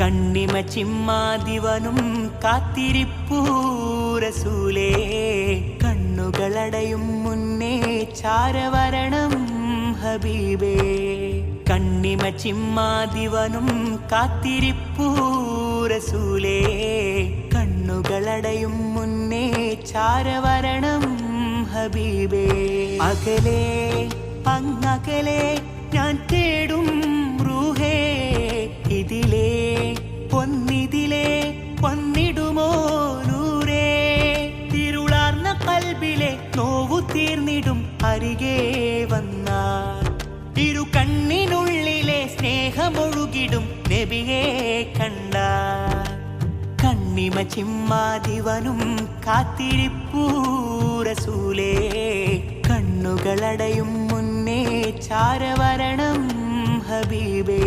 കണ്ണിമ ചിമ്മാതിവനും കാത്തിരിപ്പൂ റസൂലേ, കണ്ണുകളടയും മുന്നേ ചാരവരണം ഹബീബേ. കണ്ണിമ ചിമ്മാതിവനും കാത്തിരിപ്പൂ റസൂലേ, കണ്ണുകളടയും മുന്നേ ചാരവരണം ഹബീബേ. അകലേ അങ്ങകലേ ഞാൻ തേടും റൂഹേ, ഇതിലേ പൊന്നിതിലേ പൊന്നിടുമോ നൂരേ. തിരുളാർന്ന കൽബിലെ നോവു തീർന്നിടും അരികെ വന്നാൽ, ഇരു കണ്ണിനുള്ളിലെ സ്നേഹമൊഴുകിടും നബിയെ കണ്ടാൽ. കണ്ണിമ ചിമ്മാതിവനും കാത്തിരിപ്പൂ റസൂലേ, കണ്ണുകളടയും മുന്നേ ചാരവരണം ഹബീബേ.